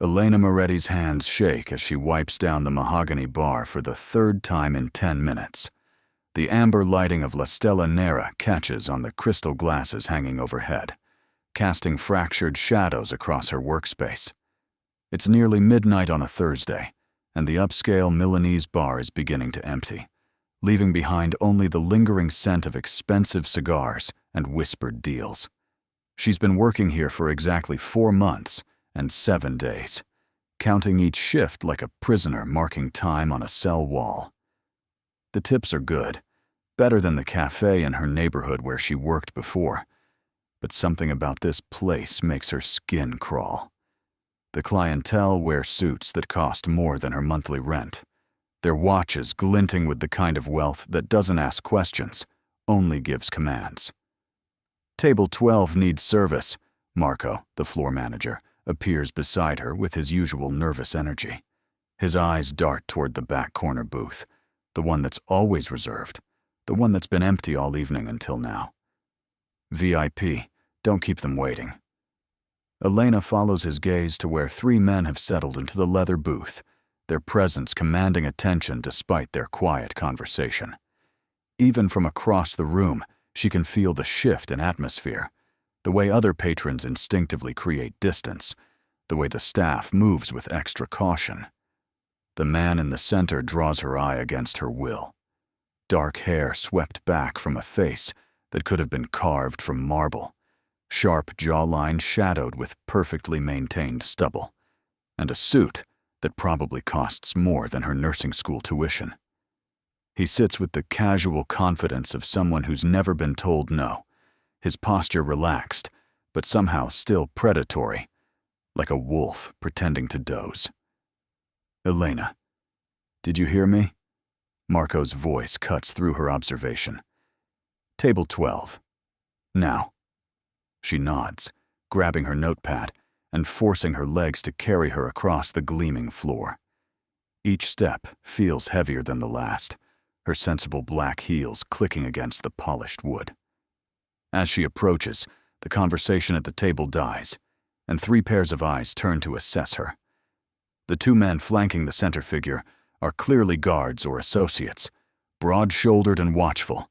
Elena Moretti's hands shake as she wipes down the mahogany bar for the third time in 10 minutes. The amber lighting of La Stella Nera catches on the crystal glasses hanging overhead, casting fractured shadows across her workspace. It's nearly midnight on a Thursday, and the upscale Milanese bar is beginning to empty, leaving behind only the lingering scent of expensive cigars and whispered deals. She's been working here for exactly 4 months and 7 days, counting each shift like a prisoner marking time on a cell wall. The tips are good, better than the cafe in her neighborhood where she worked before, but something about this place makes her skin crawl. The clientele wear suits that cost more than her monthly rent, their watches glinting with the kind of wealth that doesn't ask questions, only gives commands. Table 12 needs service. Marco, the floor manager, appears beside her with his usual nervous energy. His eyes dart toward the back corner booth, the one that's always reserved, the one that's been empty all evening until now. VIP, don't keep them waiting. Elena follows his gaze to where 3 men have settled into the leather booth, their presence commanding attention despite their quiet conversation. Even from across the room, she can feel the shift in atmosphere, the way other patrons instinctively create distance, the way the staff moves with extra caution. The man in the center draws her eye against her will. Dark hair swept back from a face that could have been carved from marble, sharp jawline shadowed with perfectly maintained stubble, and a suit that probably costs more than her nursing school tuition. He sits with the casual confidence of someone who's never been told no, his posture relaxed, but somehow still predatory, like a wolf pretending to doze. Elena, did you hear me? Marco's voice cuts through her observation. Table 12. Now. She nods, grabbing her notepad and forcing her legs to carry her across the gleaming floor. Each step feels heavier than the last, her sensible black heels clicking against the polished wood. As she approaches, the conversation at the table dies, and 3 pairs of eyes turn to assess her. The 2 men flanking the center figure are clearly guards or associates, broad-shouldered and watchful,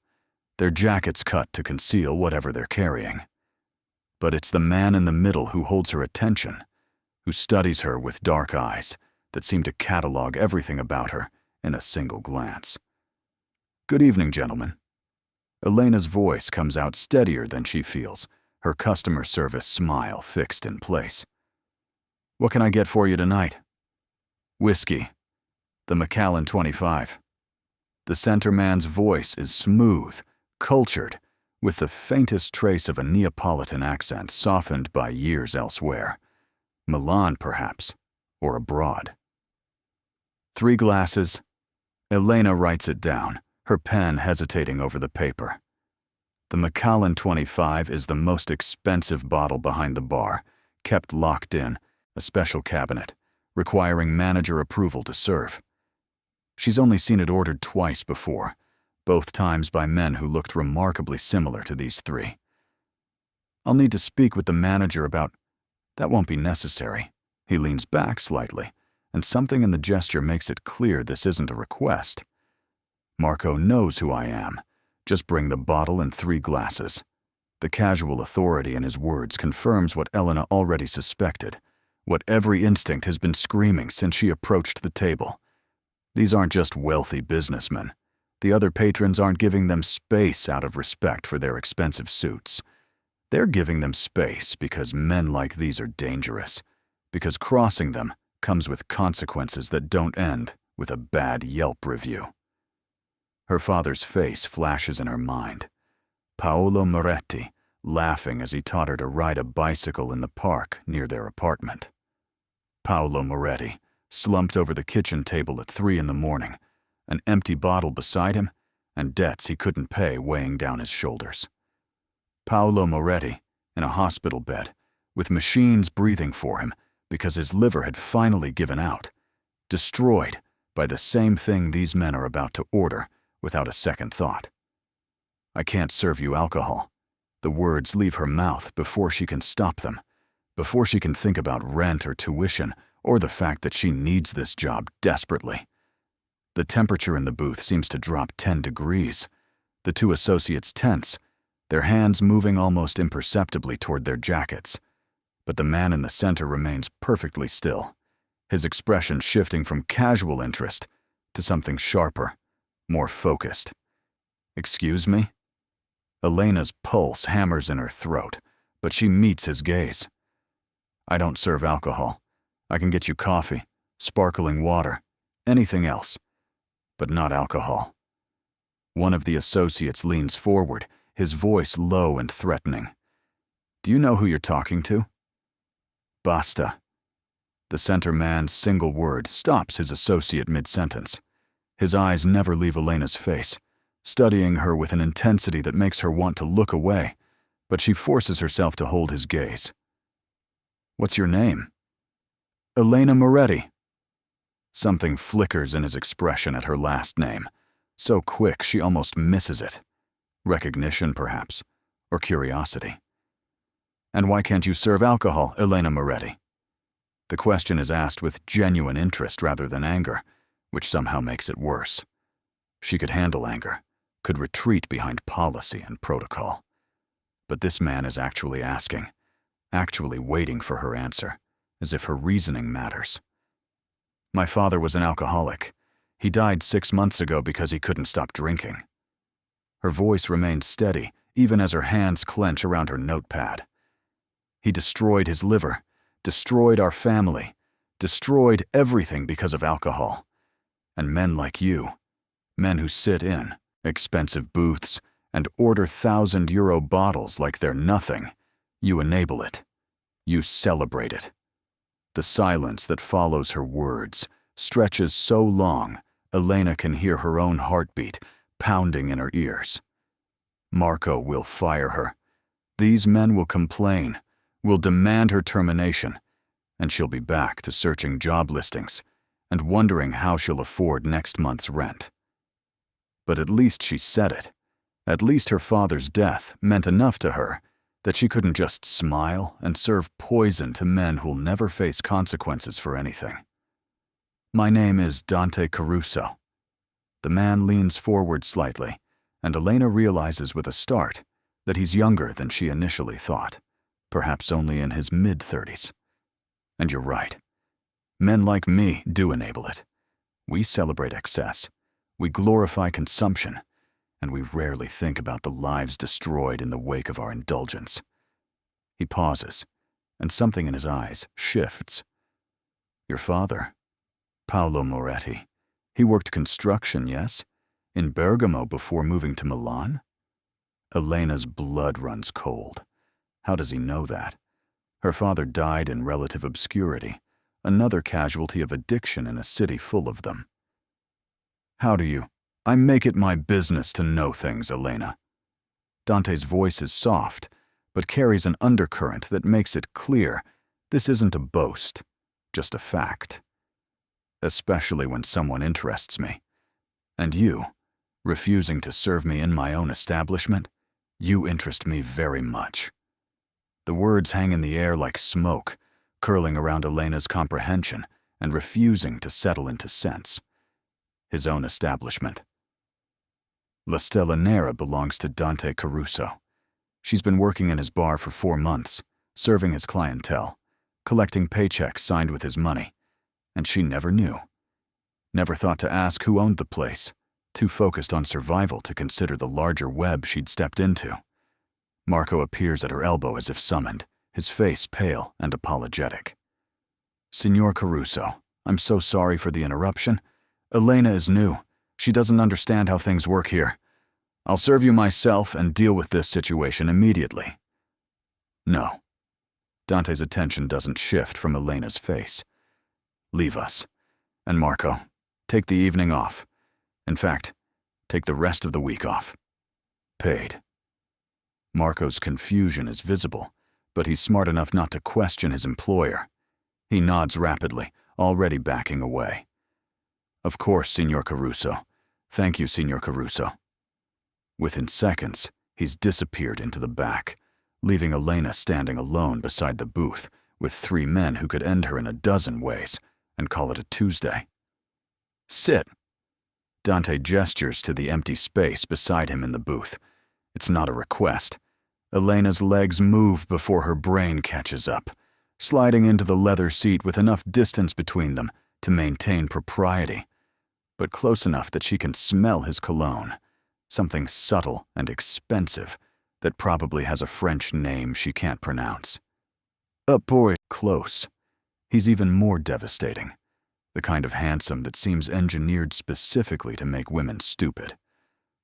their jackets cut to conceal whatever they're carrying. But it's the man in the middle who holds her attention, who studies her with dark eyes that seem to catalog everything about her in a single glance. Good evening, gentlemen. Elena's voice comes out steadier than she feels, her customer service smile fixed in place. What can I get for you tonight? Whiskey. The Macallan 25. The center man's voice is smooth, cultured, with the faintest trace of a Neapolitan accent softened by years elsewhere. Milan, perhaps, or abroad. 3 glasses. Elena writes it down, her pen hesitating over the paper. The Macallan 25 is the most expensive bottle behind the bar, kept locked in, a special cabinet, requiring manager approval to serve. She's only seen it ordered twice before, both times by men who looked remarkably similar to these 3. I'll need to speak with the manager about... That won't be necessary. He leans back slightly, and something in the gesture makes it clear this isn't a request. Marco knows who I am. Just bring the bottle and 3 glasses. The casual authority in his words confirms what Elena already suspected, what every instinct has been screaming since she approached the table. These aren't just wealthy businessmen. The other patrons aren't giving them space out of respect for their expensive suits. They're giving them space because men like these are dangerous, because crossing them comes with consequences that don't end with a bad Yelp review. Her father's face flashes in her mind. Paolo Moretti, laughing as he taught her to ride a bicycle in the park near their apartment. Paolo Moretti, slumped over the kitchen table at 3 in the morning, an empty bottle beside him, and debts he couldn't pay weighing down his shoulders. Paolo Moretti, in a hospital bed, with machines breathing for him because his liver had finally given out, destroyed by the same thing these men are about to order without a second thought. I can't serve you alcohol. The words leave her mouth before she can stop them, before she can think about rent or tuition or the fact that she needs this job desperately. The temperature in the booth seems to drop 10 degrees. The two associates tense, their hands moving almost imperceptibly toward their jackets. But the man in the center remains perfectly still, his expression shifting from casual interest to something sharper, more focused. "Excuse me?" Elena's pulse hammers in her throat, but she meets his gaze. "I don't serve alcohol. I can get you coffee, sparkling water, anything else, but not alcohol." One of the associates leans forward, his voice low and threatening. "Do you know who you're talking to?" "Basta." The center man's single word stops his associate mid-sentence. His eyes never leave Elena's face, studying her with an intensity that makes her want to look away, but she forces herself to hold his gaze. "What's your name?" "Elena Moretti." Something flickers in his expression at her last name, so quick she almost misses it. Recognition, perhaps, or curiosity. "And why can't you serve alcohol, Elena Moretti?" The question is asked with genuine interest rather than anger, which somehow makes it worse. She could handle anger, could retreat behind policy and protocol. But this man is actually asking, actually waiting for her answer, as if her reasoning matters. "My father was an alcoholic. He died 6 months ago because he couldn't stop drinking." Her voice remains steady, even as her hands clench around her notepad. "He destroyed his liver, destroyed our family, destroyed everything because of alcohol. And men like you, men who sit in expensive booths and order €1,000 bottles like they're nothing, you enable it. You celebrate it." The silence that follows her words stretches so long, Elena can hear her own heartbeat pounding in her ears. Marco will fire her. These men will complain, will demand her termination, and she'll be back to searching job listings and wondering how she'll afford next month's rent. But at least she said it. At least her father's death meant enough to her that she couldn't just smile and serve poison to men who'll never face consequences for anything. "My name is Dante Caruso." The man leans forward slightly, and Elena realizes with a start that he's younger than she initially thought, perhaps only in his mid-30s. And you're right. Men like me do enable it. We celebrate excess, we glorify consumption, and we rarely think about the lives destroyed in the wake of our indulgence. He pauses, and something in his eyes shifts. "Your father, Paolo Moretti, he worked construction, yes? In Bergamo before moving to Milan?" Elena's blood runs cold. How does he know that? Her father died in relative obscurity, another casualty of addiction in a city full of them. "How do you? I make it my business to know things, Elena." Dante's voice is soft, but carries an undercurrent that makes it clear this isn't a boast, just a fact. "Especially when someone interests me. And you, refusing to serve me in my own establishment, you interest me very much." The words hang in the air like smoke, curling around Elena's comprehension and refusing to settle into sense. His own establishment. La Stella Nera belongs to Dante Caruso. She's been working in his bar for 4 months, serving his clientele, collecting paychecks signed with his money, and she never knew. Never thought to ask who owned the place, too focused on survival to consider the larger web she'd stepped into. Marco appears at her elbow as if summoned, his face pale and apologetic. "Signor Caruso, I'm so sorry for the interruption. Elena is new. She doesn't understand how things work here. I'll serve you myself and deal with this situation immediately." "No." Dante's attention doesn't shift from Elena's face. "Leave us. And Marco, take the evening off. In fact, take the rest of the week off. Paid." Marco's confusion is visible, but he's smart enough not to question his employer. He nods rapidly, already backing away. "Of course, Signor Caruso. Thank you, Signor Caruso." Within seconds, he's disappeared into the back, leaving Elena standing alone beside the booth with 3 men who could end her in a dozen ways, and call it a Tuesday. "Sit." Dante gestures to the empty space beside him in the booth. It's not a request. Elena's legs move before her brain catches up, sliding into the leather seat with enough distance between them to maintain propriety, but close enough that she can smell his cologne, something subtle and expensive that probably has a French name she can't pronounce. Up boy, close. He's even more devastating, the kind of handsome that seems engineered specifically to make women stupid.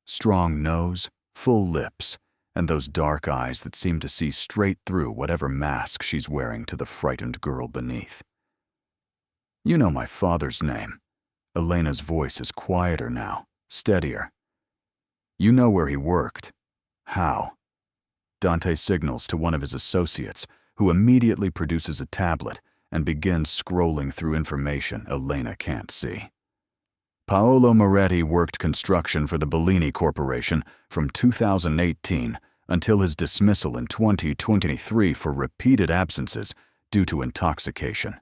Strong nose, full lips, and those dark eyes that seem to see straight through whatever mask she's wearing to the frightened girl beneath. "You know my father's name." Elena's voice is quieter now, steadier. "You know where he worked. How?" Dante signals to one of his associates, who immediately produces a tablet and begins scrolling through information Elena can't see. Paolo Moretti worked construction for the Bellini Corporation from 2018 until his dismissal in 2023 for repeated absences due to intoxication.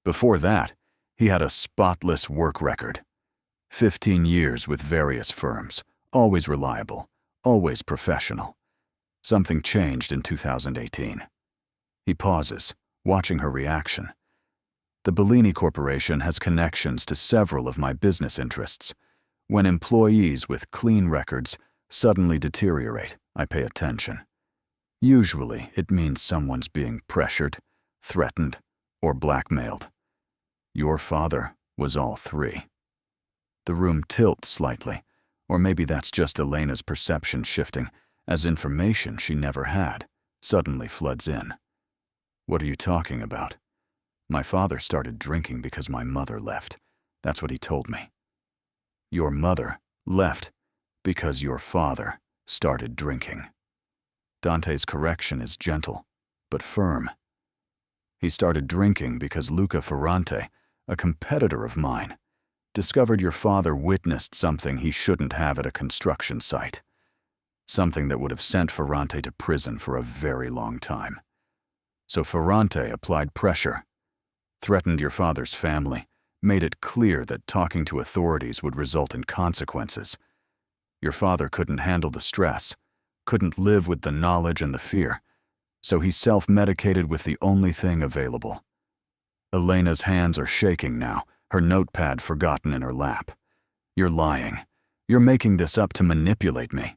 Before that, he had a spotless work record. 15 years with various firms, always reliable, always professional. Something changed in 2018. He pauses, watching her reaction. The Bellini Corporation has connections to several of my business interests. When employees with clean records suddenly deteriorate, I pay attention. Usually, it means someone's being pressured, threatened, or blackmailed. Your father was all 3. The room tilts slightly, or maybe that's just Elena's perception shifting as information she never had suddenly floods in. "What are you talking about?" "My father started drinking because my mother left. That's what he told me." "Your mother left because your father started drinking." Dante's correction is gentle, but firm. "He started drinking because Luca Ferrante, a competitor of mine, discovered your father witnessed something he shouldn't have at a construction site. Something that would have sent Ferrante to prison for a very long time. So Ferrante applied pressure, threatened your father's family, made it clear that talking to authorities would result in consequences. Your father couldn't handle the stress, couldn't live with the knowledge and the fear, so he self-medicated with the only thing available." Elena's hands are shaking now, her notepad forgotten in her lap. "You're lying. You're making this up to manipulate me."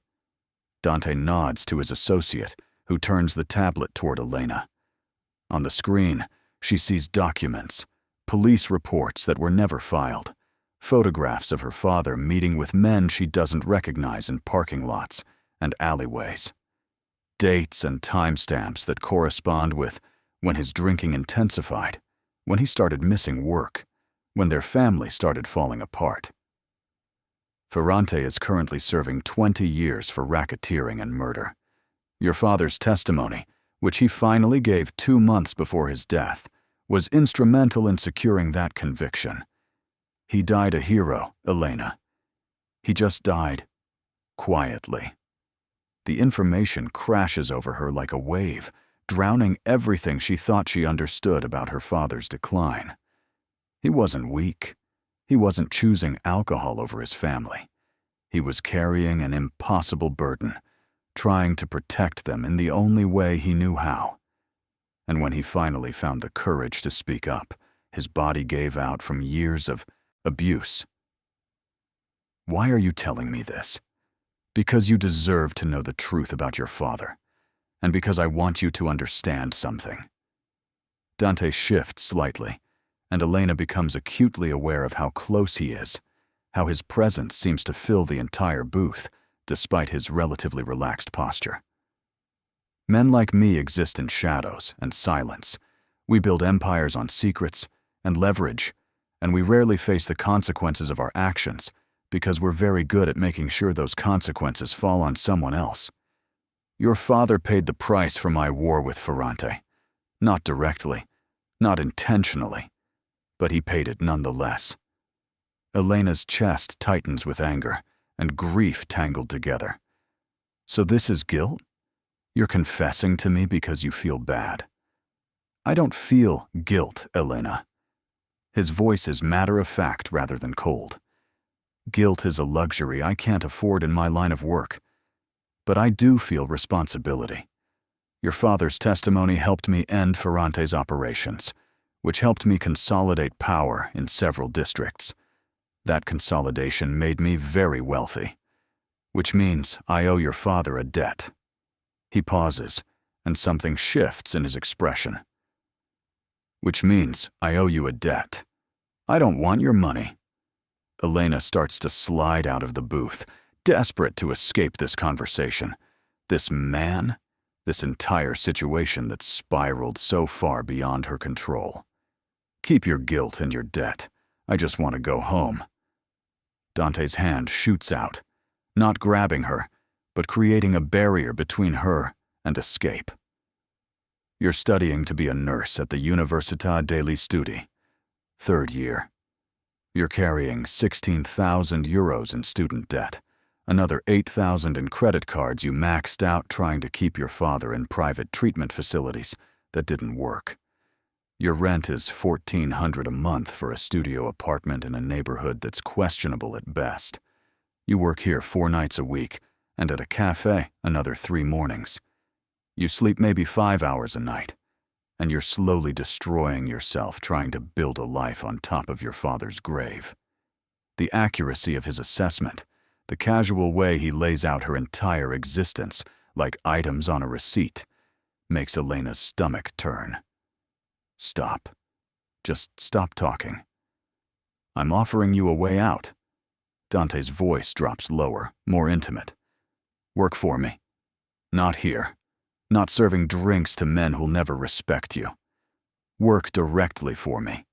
Dante nods to his associate, who turns the tablet toward Elena. On the screen, she sees documents, police reports that were never filed, photographs of her father meeting with men she doesn't recognize in parking lots and alleyways. Dates and timestamps that correspond with when his drinking intensified, when he started missing work, when their family started falling apart. Ferrante is currently serving 20 years for racketeering and murder. Your father's testimony, which he finally gave 2 months before his death, was instrumental in securing that conviction. He died a hero, Elena. He just died quietly. The information crashes over her like a wave, drowning everything she thought she understood about her father's decline. He wasn't weak. He wasn't choosing alcohol over his family. He was carrying an impossible burden, trying to protect them in the only way he knew how. And when he finally found the courage to speak up, his body gave out from years of abuse. "Why are you telling me this?" "Because you deserve to know the truth about your father, and because I want you to understand something." Dante shifts slightly, and Elena becomes acutely aware of how close he is, how his presence seems to fill the entire booth, despite his relatively relaxed posture. Men like me exist in shadows and silence. We build empires on secrets and leverage, and we rarely face the consequences of our actions because we're very good at making sure those consequences fall on someone else. Your father paid the price for my war with Ferrante. Not directly, not intentionally, but he paid it nonetheless. Elena's chest tightens with anger and grief tangled together. "So this is guilt? You're confessing to me because you feel bad?" I don't feel guilt, Elena. His voice is matter-of-fact rather than cold. Guilt is a luxury I can't afford in my line of work. But I do feel responsibility. Your father's testimony helped me end Ferrante's operations, which helped me consolidate power in several districts. That consolidation made me very wealthy, which means I owe your father a debt. He pauses, and something shifts in his expression. Which means I owe you a debt. I don't want your money. Elena starts to slide out of the booth, desperate to escape this conversation. This man, this entire situation that spiraled so far beyond her control. Keep your guilt and your debt. I just want to go home. Dante's hand shoots out, not grabbing her, but creating a barrier between her and escape. You're studying to be a nurse at the Università degli Studi, 3rd year. You're carrying 16,000 euros in student debt, another 8,000 in credit cards you maxed out trying to keep your father in private treatment facilities that didn't work. Your rent is $1,400 a month for a studio apartment in a neighborhood that's questionable at best. You work here 4 nights a week, and at a cafe another 3 mornings. You sleep maybe 5 hours a night, and you're slowly destroying yourself trying to build a life on top of your father's grave. The accuracy of his assessment, the casual way he lays out her entire existence, like items on a receipt, makes Elena's stomach turn. Stop. Just stop talking. I'm offering you a way out. Dante's voice drops lower, more intimate. Work for me. Not here. Not serving drinks to men who'll never respect you. Work directly for me.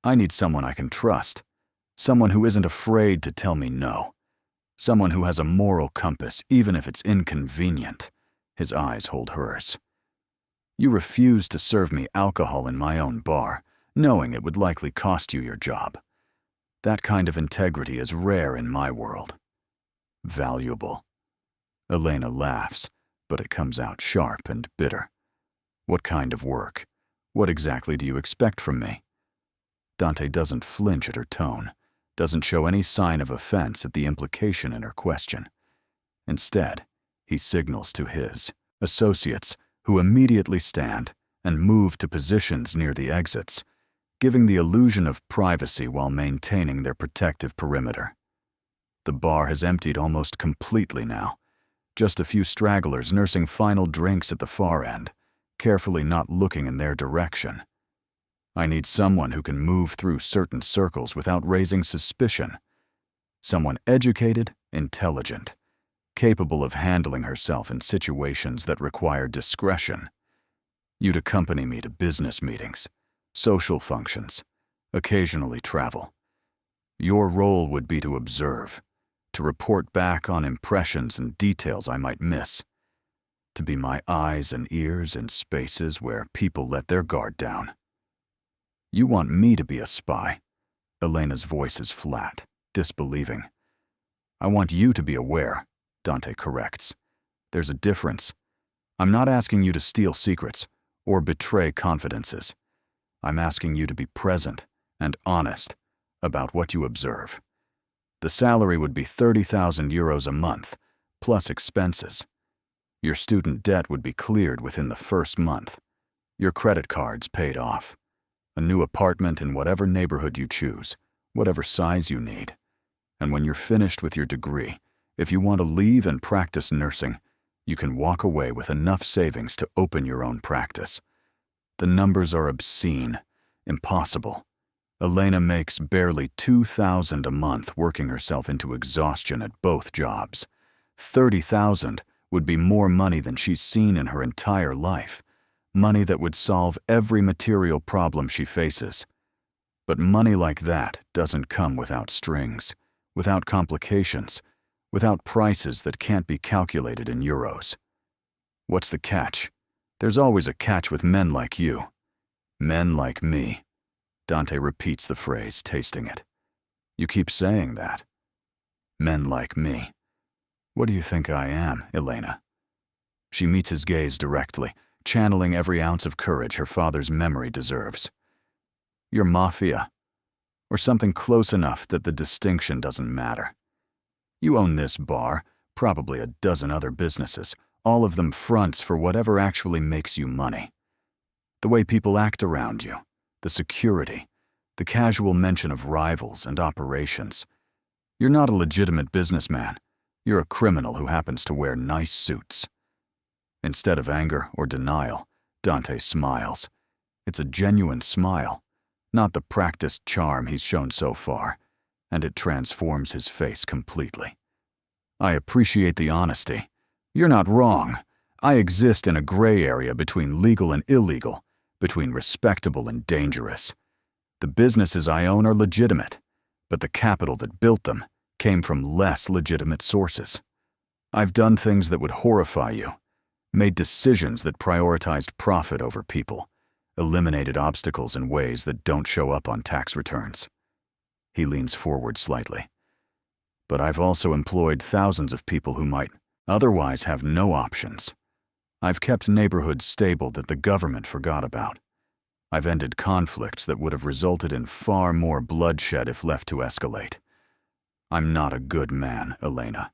I need someone I can trust. Someone who isn't afraid to tell me no. Someone who has a moral compass, even if it's inconvenient. His eyes hold hers. You refuse to serve me alcohol in my own bar, knowing it would likely cost you your job. That kind of integrity is rare in my world. Valuable. Elena laughs, but it comes out sharp and bitter. What kind of work? What exactly do you expect from me? Dante doesn't flinch at her tone, doesn't show any sign of offense at the implication in her question. Instead, he signals to his associates, who immediately stand and move to positions near the exits, giving the illusion of privacy while maintaining their protective perimeter. The bar has emptied almost completely now, just a few stragglers nursing final drinks at the far end, carefully not looking in their direction. I need someone who can move through certain circles without raising suspicion. Someone educated, intelligent, capable of handling herself in situations that require discretion. You'd accompany me to business meetings, social functions, occasionally travel. Your role would be to observe, to report back on impressions and details I might miss, to be my eyes and ears in spaces where people let their guard down. You want me to be a spy? Elena's voice is flat, disbelieving. I want you to be aware, Dante corrects. There's a difference. I'm not asking you to steal secrets or betray confidences. I'm asking you to be present and honest about what you observe. The salary would be 30,000 euros a month, plus expenses. Your student debt would be cleared within the first month. Your credit cards paid off. A new apartment in whatever neighborhood you choose, whatever size you need. And when you're finished with your degree, if you want to leave and practice nursing, you can walk away with enough savings to open your own practice. The numbers are obscene, impossible. Elena makes barely 2,000 a month working herself into exhaustion at both jobs. 30,000 would be more money than she's seen in her entire life. Money that would solve every material problem she faces. But money like that doesn't come without strings, without complications, without prices that can't be calculated in euros. What's the catch? There's always a catch with men like you. Men like me. Dante repeats the phrase, tasting it. You keep saying that. Men like me. What do you think I am, Elena? She meets his gaze directly, channeling every ounce of courage her father's memory deserves. You're Mafia, or something close enough that the distinction doesn't matter. You own this bar, probably a dozen other businesses, all of them fronts for whatever actually makes you money. The way people act around you, the security, the casual mention of rivals and operations. You're not a legitimate businessman. You're a criminal who happens to wear nice suits. Instead of anger or denial, Dante smiles. It's a genuine smile, not the practiced charm he's shown so far, and it transforms his face completely. I appreciate the honesty. You're not wrong. I exist in a gray area between legal and illegal, between respectable and dangerous. The businesses I own are legitimate, but the capital that built them came from less legitimate sources. I've done things that would horrify you, made decisions that prioritized profit over people, eliminated obstacles in ways that don't show up on tax returns. He leans forward slightly. But I've also employed thousands of people who might otherwise have no options. I've kept neighborhoods stable that the government forgot about. I've ended conflicts that would have resulted in far more bloodshed if left to escalate. I'm not a good man, Elena.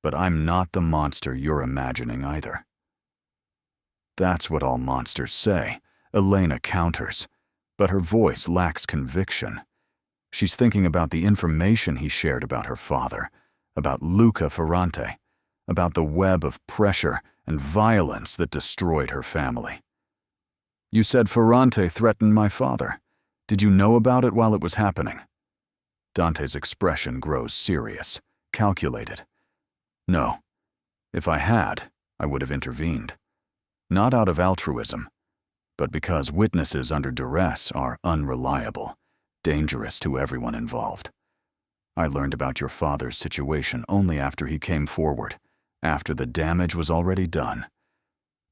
But I'm not the monster you're imagining either. That's what all monsters say, Elena counters, but her voice lacks conviction. She's thinking about the information he shared about her father, about Luca Ferrante, about the web of pressure and violence that destroyed her family. You said Ferrante threatened my father. Did you know about it while it was happening? Dante's expression grows serious, calculated. No. If I had, I would have intervened. Not out of altruism, but because witnesses under duress are unreliable, dangerous to everyone involved. I learned about your father's situation only after he came forward, after the damage was already done.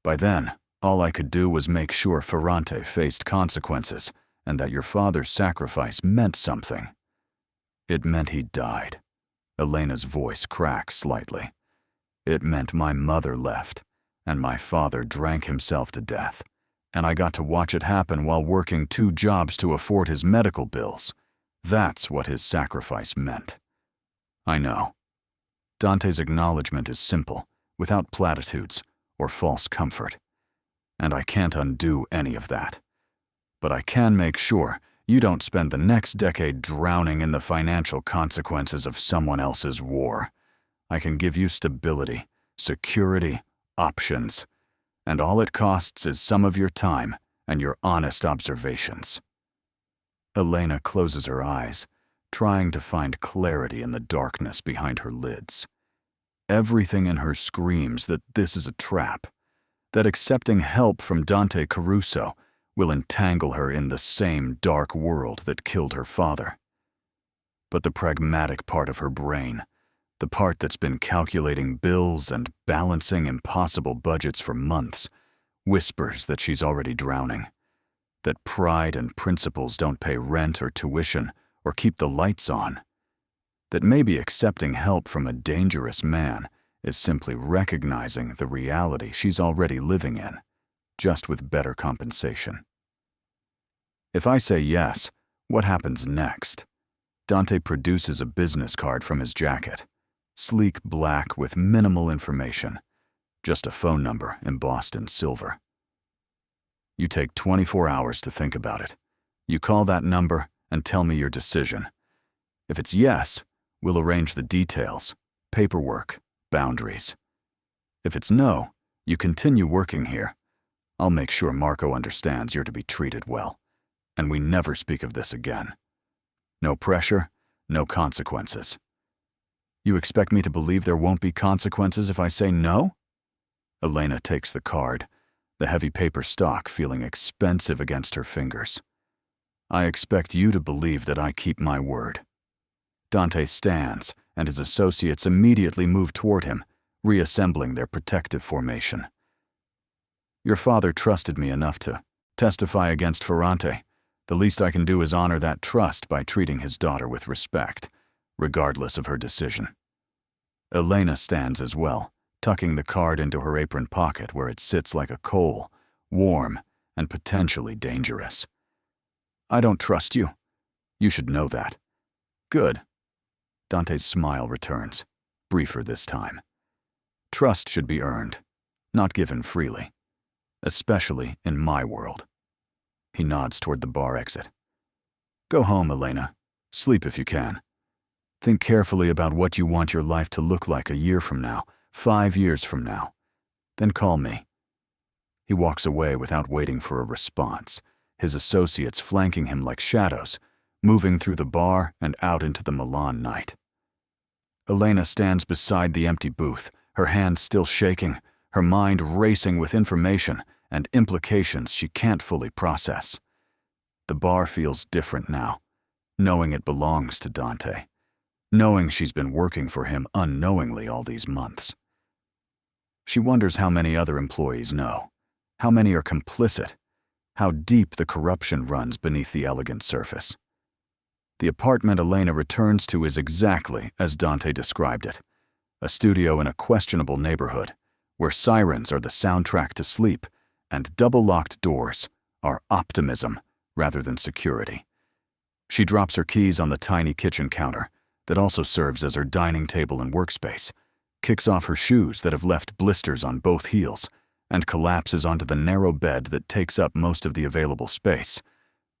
By then, all I could do was make sure Ferrante faced consequences and that your father's sacrifice meant something. It meant he died. Elena's voice cracks slightly. It meant my mother left, and my father drank himself to death, and I got to watch it happen while working 2 jobs to afford his medical bills. That's what his sacrifice meant. I know. Dante's acknowledgement is simple, without platitudes or false comfort. And I can't undo any of that. But I can make sure you don't spend the next decade drowning in the financial consequences of someone else's war. I can give you stability, security, options, and all it costs is some of your time and your honest observations. Elena closes her eyes, trying to find clarity in the darkness behind her lids. Everything in her screams that this is a trap, that accepting help from Dante Caruso will entangle her in the same dark world that killed her father. But the pragmatic part of her brain, the part that's been calculating bills and balancing impossible budgets for months, whispers that she's already drowning, that pride and principles don't pay rent or tuition or keep the lights on, that maybe accepting help from a dangerous man is simply recognizing the reality she's already living in, just with better compensation. If I say yes, what happens next? Dante produces a business card from his jacket, sleek black with minimal information, just a phone number embossed in silver. You take 24 hours to think about it. You call that number and tell me your decision. If it's yes, we'll arrange the details, paperwork, boundaries. If it's no, you continue working here. I'll make sure Marco understands you're to be treated well, and we never speak of this again. No pressure, no consequences. You expect me to believe there won't be consequences if I say no? Elena takes the card, the heavy paper stock feeling expensive against her fingers. I expect you to believe that I keep my word. Dante stands, and his associates immediately move toward him, reassembling their protective formation. Your father trusted me enough to testify against Ferrante. The least I can do is honor that trust by treating his daughter with respect, regardless of her decision. Elena stands as well, tucking the card into her apron pocket where it sits like a coal, warm, and potentially dangerous. "I don't trust you. You should know that." "Good." Dante's smile returns, briefer this time. "Trust should be earned, not given freely, especially in my world." He nods toward the bar exit. "Go home, Elena. Sleep if you can. Think carefully about what you want your life to look like a year from now, 5 years from now. Then call me." He walks away without waiting for a response, his associates flanking him like shadows, moving through the bar and out into the Milan night. Elena stands beside the empty booth, her hands still shaking, her mind racing with information and implications she can't fully process. The bar feels different now, knowing it belongs to Dante, knowing she's been working for him unknowingly all these months. She wonders how many other employees know, how many are complicit, how deep the corruption runs beneath the elegant surface. The apartment Elena returns to is exactly as Dante described it, a studio in a questionable neighborhood, where sirens are the soundtrack to sleep and double-locked doors are optimism rather than security. She drops her keys on the tiny kitchen counter that also serves as her dining table and workspace, kicks off her shoes that have left blisters on both heels, and collapses onto the narrow bed that takes up most of the available space.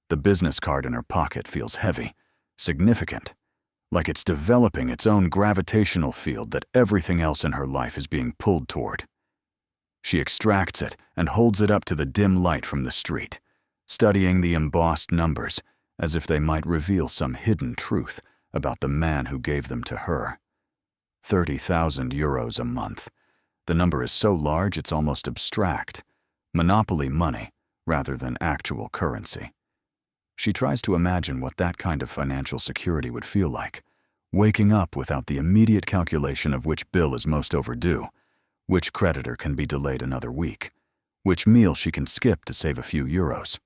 The business card in her pocket feels heavy, significant, like it's developing its own gravitational field that everything else in her life is being pulled toward. She extracts it and holds it up to the dim light from the street, studying the embossed numbers as if they might reveal some hidden truth about the man who gave them to her. 30,000 euros a month. The number is so large it's almost abstract. Monopoly money rather than actual currency. She tries to imagine what that kind of financial security would feel like, waking up without the immediate calculation of which bill is most overdue, which creditor can be delayed another week, which meal she can skip to save a few euros.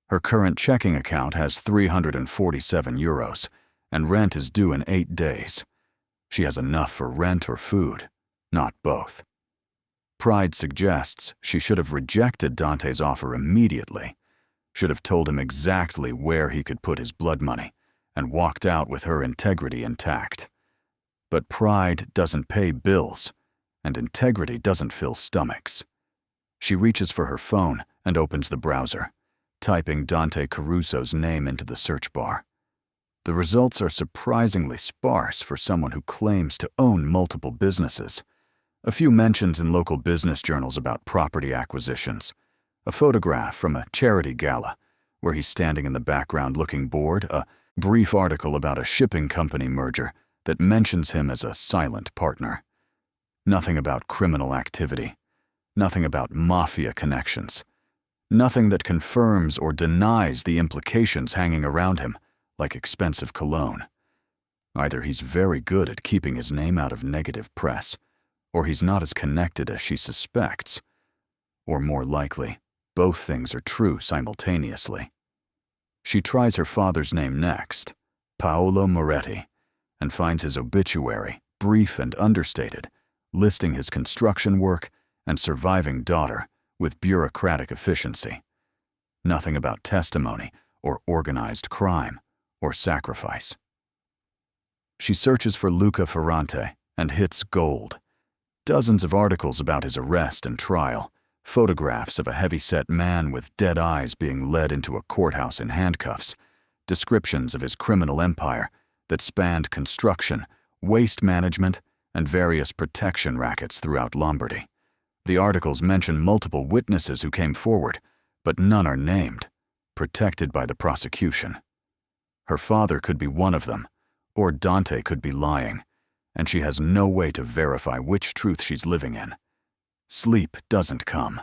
Her current checking account has 347 euros, and rent is due in 8 days. She has enough for rent or food, not both. Pride suggests she should have rejected Dante's offer immediately, should have told him exactly where he could put his blood money, and walked out with her integrity intact. But pride doesn't pay bills, and integrity doesn't fill stomachs. She reaches for her phone and opens the browser, typing Dante Caruso's name into the search bar. The results are surprisingly sparse for someone who claims to own multiple businesses. A few mentions in local business journals about property acquisitions, a photograph from a charity gala where he's standing in the background looking bored, a brief article about a shipping company merger that mentions him as a silent partner. Nothing about criminal activity, nothing about mafia connections, nothing that confirms or denies the implications hanging around him like expensive cologne. Either he's very good at keeping his name out of negative press, or he's not as connected as she suspects. Or more likely, both things are true simultaneously. She tries her father's name next, Paolo Moretti, and finds his obituary, brief and understated, listing his construction work and surviving daughter with bureaucratic efficiency. Nothing about testimony or organized crime or sacrifice. She searches for Luca Ferrante and hits gold. Dozens of articles about his arrest and trial, photographs of a heavy-set man with dead eyes being led into a courthouse in handcuffs, descriptions of his criminal empire that spanned construction, waste management, and various protection rackets throughout Lombardy. The articles mention multiple witnesses who came forward, but none are named, protected by the prosecution. Her father could be one of them, or Dante could be lying, and she has no way to verify which truth she's living in. Sleep doesn't come.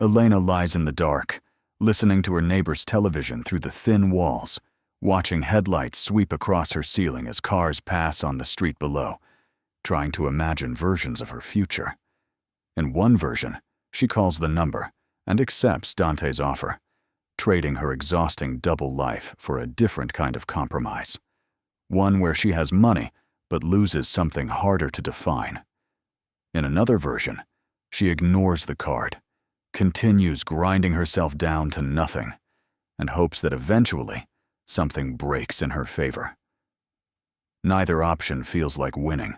Elena lies in the dark, listening to her neighbor's television through the thin walls, watching headlights sweep across her ceiling as cars pass on the street below, trying to imagine versions of her future. In one version, she calls the number and accepts Dante's offer, trading her exhausting double life for a different kind of compromise. One where she has money but loses something harder to define. In another version, she ignores the card, continues grinding herself down to nothing, and hopes that eventually something breaks in her favor. Neither option feels like winning.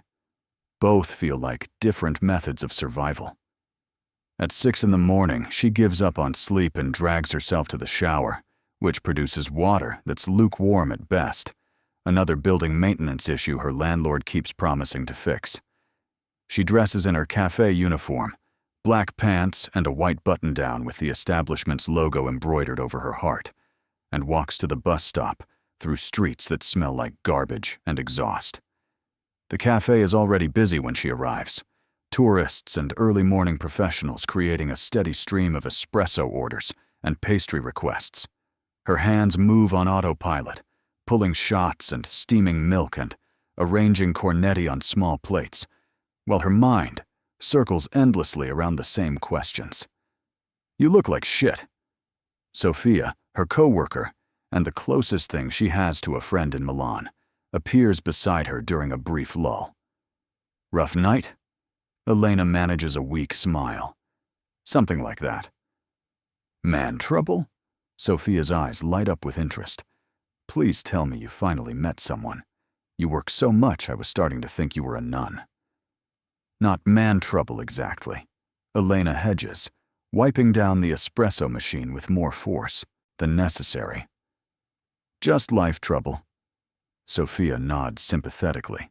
Both feel like different methods of survival. At 6 in the morning, she gives up on sleep and drags herself to the shower, which produces water that's lukewarm at best, another building maintenance issue her landlord keeps promising to fix. She dresses in her cafe uniform, black pants and a white button-down with the establishment's logo embroidered over her heart, and walks to the bus stop through streets that smell like garbage and exhaust. The cafe is already busy when she arrives, tourists and early morning professionals creating a steady stream of espresso orders and pastry requests. Her hands move on autopilot, pulling shots and steaming milk and arranging cornetti on small plates, while her mind circles endlessly around the same questions. "You look like shit." Sophia, her co-worker, and the closest thing she has to a friend in Milan, appears beside her during a brief lull. "Rough night?" Elena manages a weak smile. "Something like that." "Man trouble?" Sophia's eyes light up with interest. "Please tell me you finally met someone. You work so much I was starting to think you were a nun." "Not man trouble exactly." Elena hedges, wiping down the espresso machine with more force than necessary. "Just life trouble." Sophia nods sympathetically,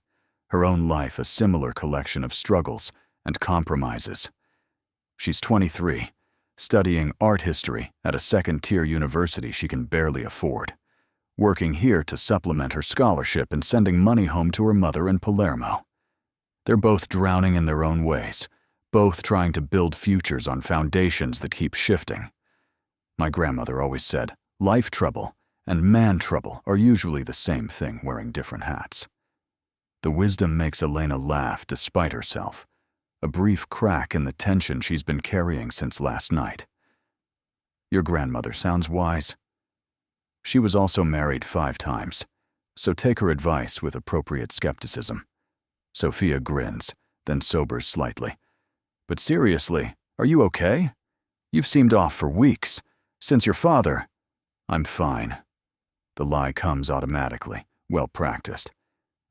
her own life a similar collection of struggles and compromises. She's 23, studying art history at a second-tier university she can barely afford, working here to supplement her scholarship and sending money home to her mother in Palermo. They're both drowning in their own ways, both trying to build futures on foundations that keep shifting. My grandmother always said, life trouble and man trouble are usually the same thing wearing different hats. The wisdom makes Elena laugh despite herself, a brief crack in the tension she's been carrying since last night. Your grandmother sounds wise. She was also married 5 times, so take her advice with appropriate skepticism. Sophia grins, then sobers slightly. But seriously, are you okay? You've seemed off for weeks. Since your father... I'm fine. The lie comes automatically, well practiced.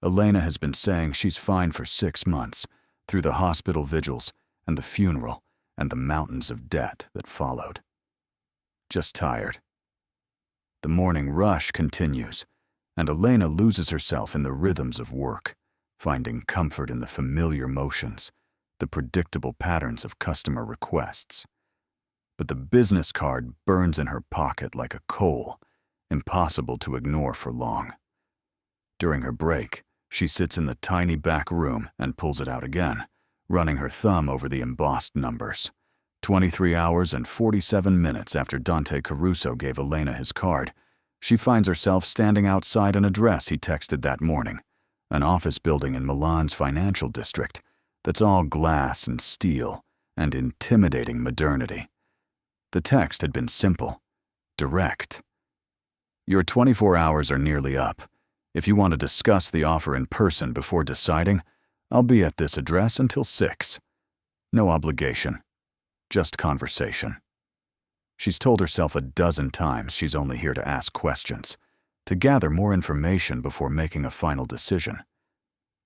Elena has been saying she's fine for 6 months, through the hospital vigils and the funeral and the mountains of debt that followed. Just tired. The morning rush continues, and Elena loses herself in the rhythms of work, finding comfort in the familiar motions, the predictable patterns of customer requests. But the business card burns in her pocket like a coal, impossible to ignore for long. During her break, she sits in the tiny back room and pulls it out again, running her thumb over the embossed numbers. 23 hours and 47 minutes after Dante Caruso gave Elena his card, she finds herself standing outside an address he texted that morning, an office building in Milan's financial district that's all glass and steel and intimidating modernity. The text had been simple, direct. Your 24 hours are nearly up. If you want to discuss the offer in person before deciding, I'll be at this address until 6. No obligation, just conversation. She's told herself a dozen times she's only here to ask questions, to gather more information before making a final decision.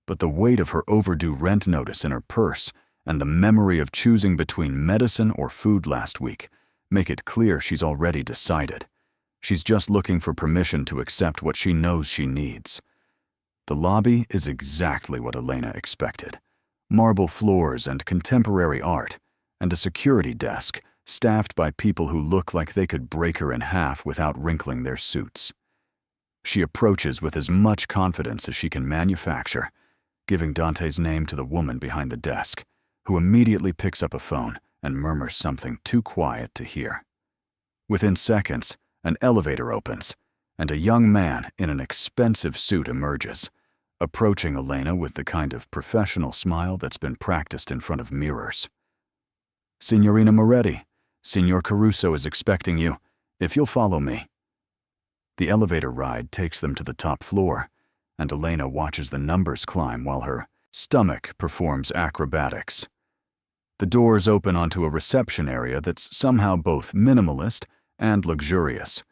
But the weight of her overdue rent notice in her purse and the memory of choosing between medicine or food last week make it clear she's already decided. She's just looking for permission to accept what she knows she needs. The lobby is exactly what Elena expected. Marble floors and contemporary art, and a security desk staffed by people who look like they could break her in half without wrinkling their suits. She approaches with as much confidence as she can manufacture, giving Dante's name to the woman behind the desk, who immediately picks up a phone and murmurs something too quiet to hear. Within seconds, an elevator opens, and a young man in an expensive suit emerges, approaching Elena with the kind of professional smile that's been practiced in front of mirrors. "Signorina Moretti, Signor Caruso is expecting you, if you'll follow me." The elevator ride takes them to the top floor, and Elena watches the numbers climb while her stomach performs acrobatics. The doors open onto a reception area that's somehow both minimalist and luxurious.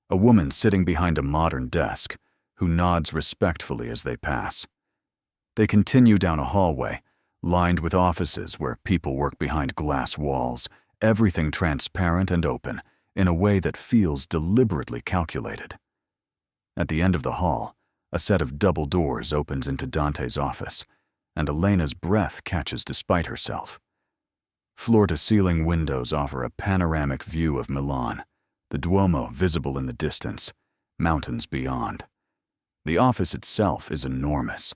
A woman sitting behind a modern desk, who nods respectfully as they pass. They continue down a hallway, lined with offices where people work behind glass walls, everything transparent and open, in a way that feels deliberately calculated. At the end of the hall, a set of double doors opens into Dante's office, and Elena's breath catches despite herself. Floor-to-ceiling windows offer a panoramic view of Milan, the Duomo visible in the distance, mountains beyond. The office itself is enormous,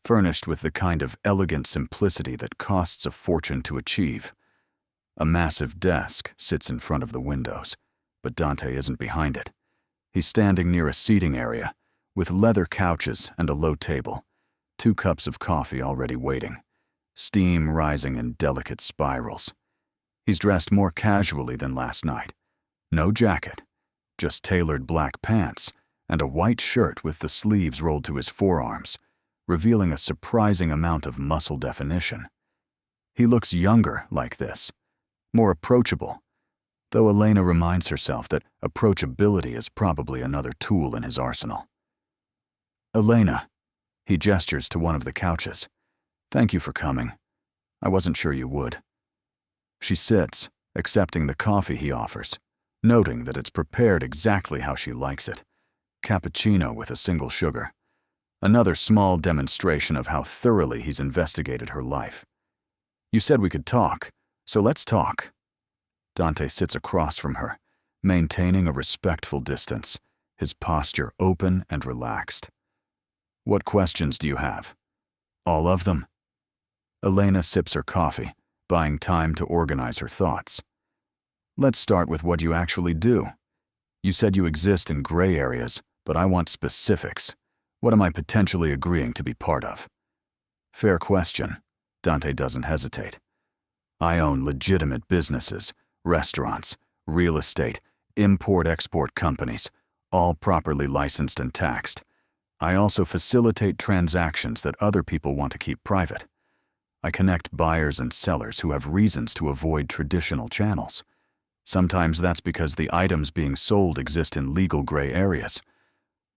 furnished with the kind of elegant simplicity that costs a fortune to achieve. A massive desk sits in front of the windows, but Dante isn't behind it. He's standing near a seating area, with leather couches and a low table, 2 cups of coffee already waiting, steam rising in delicate spirals. He's dressed more casually than last night. No jacket, just tailored black pants and a white shirt with the sleeves rolled to his forearms, revealing a surprising amount of muscle definition. He looks younger like this, more approachable, though Elena reminds herself that approachability is probably another tool in his arsenal. "Elena," he gestures to one of the couches. "Thank you for coming. I wasn't sure you would." She sits, accepting the coffee he offers, noting that it's prepared exactly how she likes it, cappuccino with a single sugar. Another small demonstration of how thoroughly he's investigated her life. "You said we could talk, so let's talk." Dante sits across from her, maintaining a respectful distance, his posture open and relaxed. "What questions do you have?" "All of them." Elena sips her coffee, buying time to organize her thoughts. "Let's start with what you actually do. You said you exist in gray areas, but I want specifics. What am I potentially agreeing to be part of?" "Fair question." Dante doesn't hesitate. "I own legitimate businesses, restaurants, real estate, import-export companies, all properly licensed and taxed. I also facilitate transactions that other people want to keep private. I connect buyers and sellers who have reasons to avoid traditional channels. Sometimes that's because the items being sold exist in legal gray areas.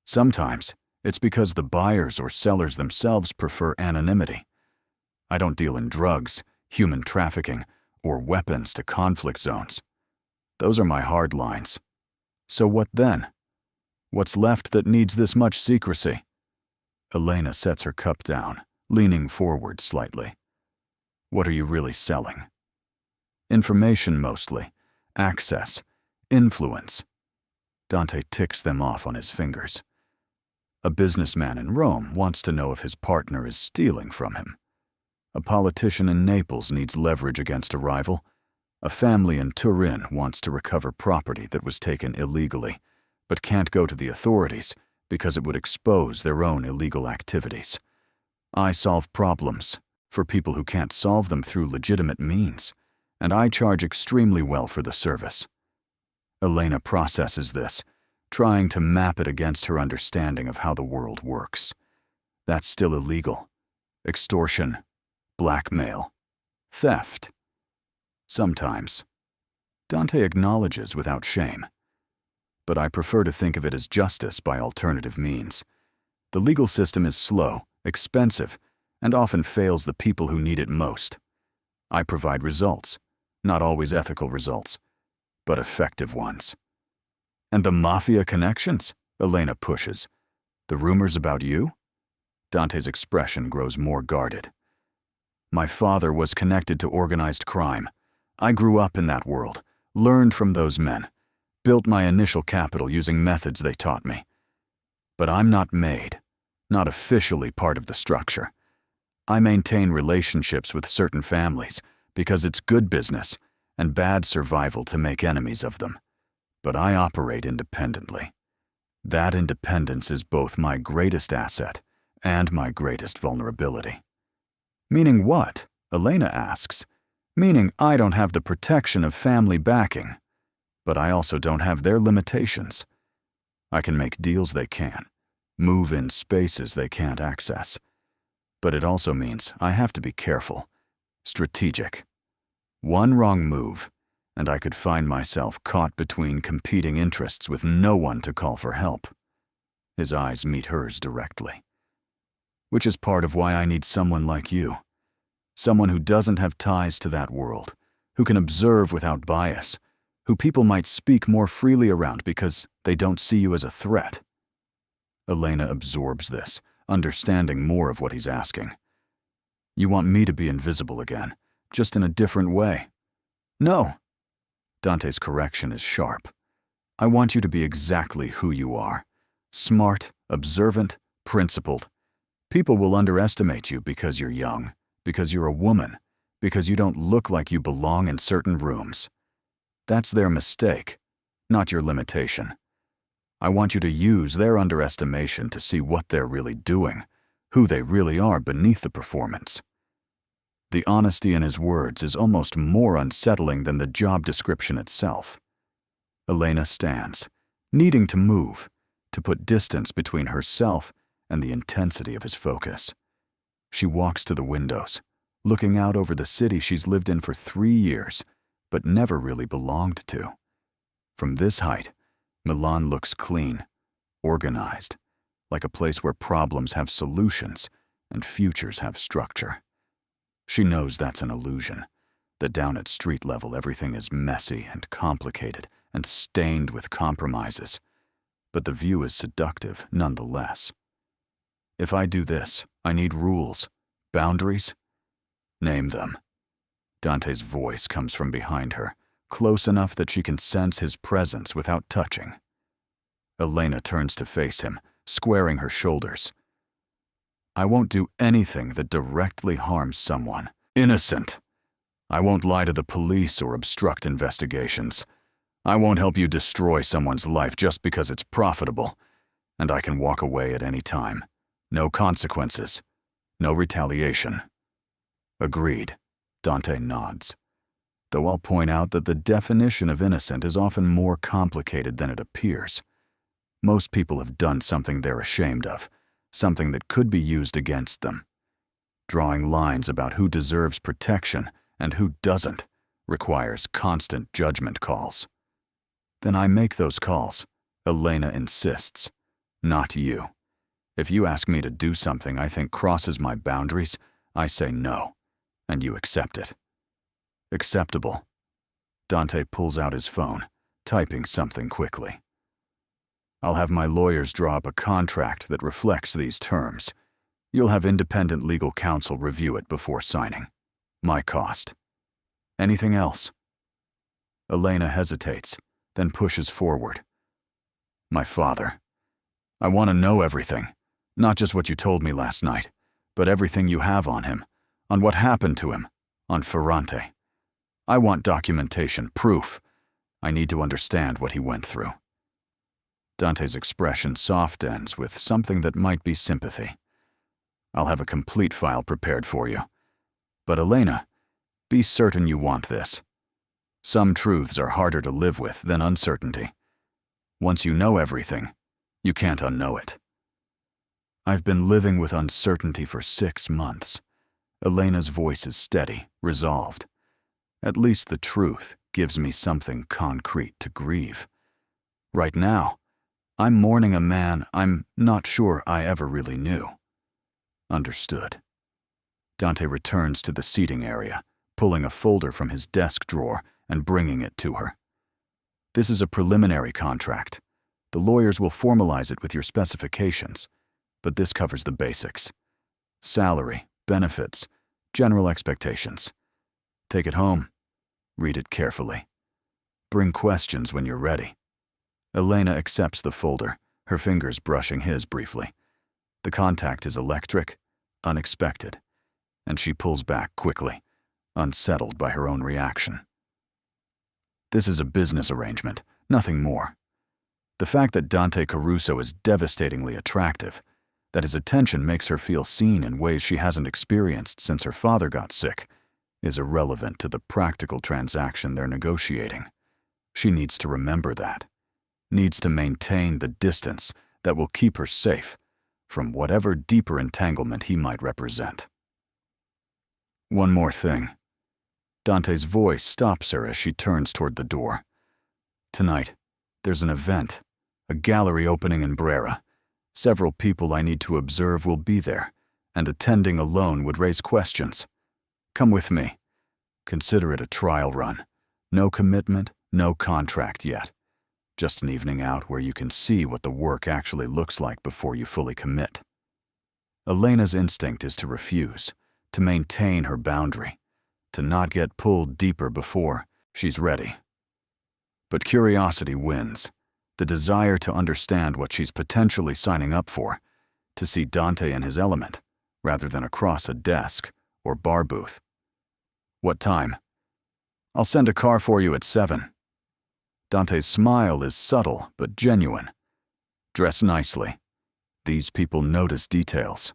Sometimes it's because the buyers or sellers themselves prefer anonymity. I don't deal in drugs, human trafficking, or weapons to conflict zones. Those are my hard lines. So what then? What's left that needs this much secrecy?" Elena sets her cup down, leaning forward slightly. "What are you really selling?" "Information mostly. Access. Influence." Dante ticks them off on his fingers. A businessman in Rome wants to know if his partner is stealing from him. A politician in Naples needs leverage against a rival. A family in Turin wants to recover property that was taken illegally, but can't go to the authorities because it would expose their own illegal activities. I solve problems for people who can't solve them through legitimate means, and I charge extremely well for the service. Elena processes this, trying to map it against her understanding of how the world works. That's still illegal. Extortion, blackmail, theft. Sometimes. Dante acknowledges without shame. But I prefer to think of it as justice by alternative means. The legal system is slow, expensive, and often fails the people who need it most. I provide results, not always ethical results, but effective ones. "And the Mafia connections?" Elena pushes. "The rumors about you?" Dante's expression grows more guarded. "My father was connected to organized crime. I grew up in that world, learned from those men, built my initial capital using methods they taught me. But I'm not not officially part of the structure. I maintain relationships with certain families because it's good business and bad survival to make enemies of them. But I operate independently. That independence is both my greatest asset and my greatest vulnerability." "Meaning what?" Elena asks. "Meaning I don't have the protection of family backing, but I also don't have their limitations. I can make deals they can, move in spaces they can't access. But it also means I have to be careful, strategic. One wrong move, and I could find myself caught between competing interests with no one to call for help. His eyes meet hers directly. Which is part of why I need someone like you. Someone who doesn't have ties to that world, who can observe without bias, who people might speak more freely around because they don't see you as a threat. Elena absorbs this, understanding more of what he's asking. You want me to be invisible again, just in a different way. No. Dante's correction is sharp. I want you to be exactly who you are. Smart, observant, principled. People will underestimate you because you're young, because you're a woman, because you don't look like you belong in certain rooms. That's their mistake, not your limitation. I want you to use their underestimation to see what they're really doing, who they really are beneath the performance. The honesty in his words is almost more unsettling than the job description itself. Elena stands, needing to move, to put distance between herself and the intensity of his focus. She walks to the windows, looking out over the city she's lived in for 3 years, but never really belonged to. From this height, Milan looks clean, organized, like a place where problems have solutions and futures have structure. She knows that's an illusion, that down at street level everything is messy and complicated and stained with compromises, but the view is seductive nonetheless. If I do this, I need rules, boundaries. Name them. Dante's voice comes from behind her, close enough that she can sense his presence without touching. Elena turns to face him, squaring her shoulders. I won't do anything that directly harms someone. Innocent. I won't lie to the police or obstruct investigations. I won't help you destroy someone's life just because it's profitable, and I can walk away at any time. No consequences. No retaliation. Agreed. Dante nods. Though I'll point out that the definition of innocent is often more complicated than it appears. Most people have done something they're ashamed of, something that could be used against them. Drawing lines about who deserves protection and who doesn't requires constant judgment calls. Then I make those calls, Elena insists, not you. If you ask me to do something I think crosses my boundaries, I say no, and you accept it. Acceptable. Dante pulls out his phone, typing something quickly. I'll have my lawyers draw up a contract that reflects these terms. You'll have independent legal counsel review it before signing. My cost. Anything else? Elena hesitates, then pushes forward. My father. I want to know everything, not just what you told me last night, but everything you have on him, on what happened to him, on Ferrante. I want documentation, proof. I need to understand what he went through. Dante's expression softens with something that might be sympathy. I'll have a complete file prepared for you. But Elena, be certain you want this. Some truths are harder to live with than uncertainty. Once you know everything, you can't unknow it. I've been living with uncertainty for 6 months. Elena's voice is steady, resolved. At least the truth gives me something concrete to grieve. Right now, I'm mourning a man I'm not sure I ever really knew. Understood. Dante returns to the seating area, pulling a folder from his desk drawer and bringing it to her. This is a preliminary contract. The lawyers will formalize it with your specifications, but this covers the basics. Salary, benefits, general expectations. Take it home. Read it carefully. Bring questions when you're ready. Elena accepts the folder, her fingers brushing his briefly. The contact is electric, unexpected, and she pulls back quickly, unsettled by her own reaction. This is a business arrangement, nothing more. The fact that Dante Caruso is devastatingly attractive, that his attention makes her feel seen in ways she hasn't experienced since her father got sick, is irrelevant to the practical transaction they're negotiating. She needs to remember that. Needs to maintain the distance that will keep her safe from whatever deeper entanglement he might represent. One more thing. Dante's voice stops her as she turns toward the door. "Tonight, there's an event, a gallery opening in Brera. Several people I need to observe will be there, and attending alone would raise questions. Come with me. Consider it a trial run. No commitment, no contract yet. Just an evening out where you can see what the work actually looks like before you fully commit." Elena's instinct is to refuse, to maintain her boundary, to not get pulled deeper before she's ready. But curiosity wins, the desire to understand what she's potentially signing up for, to see Dante in his element, rather than across a desk or bar booth. "What time?" "I'll send a car for you at 7. Dante's smile is subtle but genuine. "Dress nicely. These people notice details."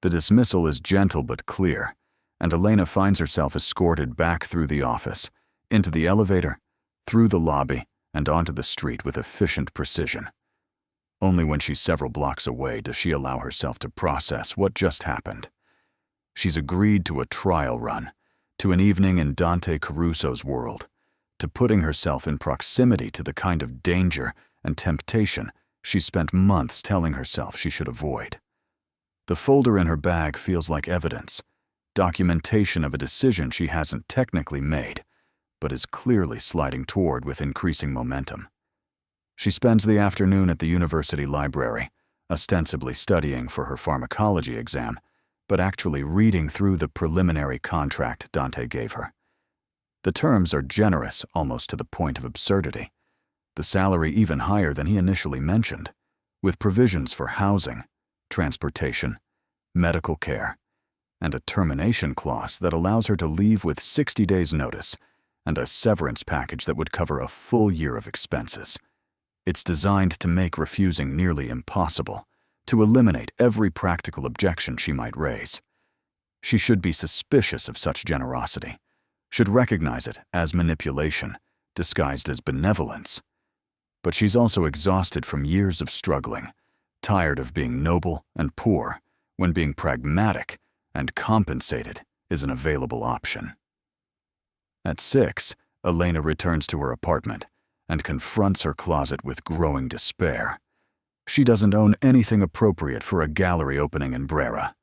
The dismissal is gentle but clear, and Elena finds herself escorted back through the office, into the elevator, through the lobby, and onto the street with efficient precision. Only when she's several blocks away does she allow herself to process what just happened. She's agreed to a trial run, to an evening in Dante Caruso's world, to putting herself in proximity to the kind of danger and temptation she spent months telling herself she should avoid. The folder in her bag feels like evidence, documentation of a decision she hasn't technically made, but is clearly sliding toward with increasing momentum. She spends the afternoon at the university library, ostensibly studying for her pharmacology exam, but actually reading through the preliminary contract Dante gave her. The terms are generous almost to the point of absurdity, the salary even higher than he initially mentioned, with provisions for housing, transportation, medical care, and a termination clause that allows her to leave with 60 days' notice, and a severance package that would cover a full year of expenses. It's designed to make refusing nearly impossible, to eliminate every practical objection she might raise. She should be suspicious of such generosity, should recognize it as manipulation, disguised as benevolence. But she's also exhausted from years of struggling, tired of being noble and poor, when being pragmatic and compensated is an available option. At 6, Elena returns to her apartment and confronts her closet with growing despair. She doesn't own anything appropriate for a gallery opening in Brera,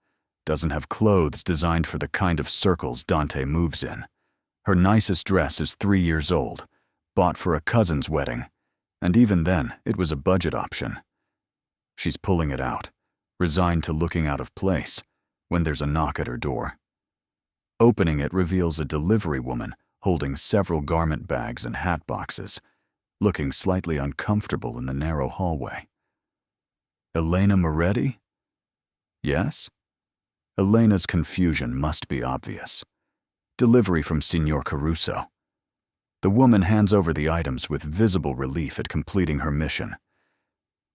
doesn't have clothes designed for the kind of circles Dante moves in. Her nicest dress is 3 years old, bought for a cousin's wedding, and even then it was a budget option. She's pulling it out, resigned to looking out of place, when there's a knock at her door. Opening it reveals a delivery woman holding several garment bags and hat boxes, looking slightly uncomfortable in the narrow hallway. "Elena Moretti?" "Yes?" Elena's confusion must be obvious. "Delivery from Signor Caruso." The woman hands over the items with visible relief at completing her mission.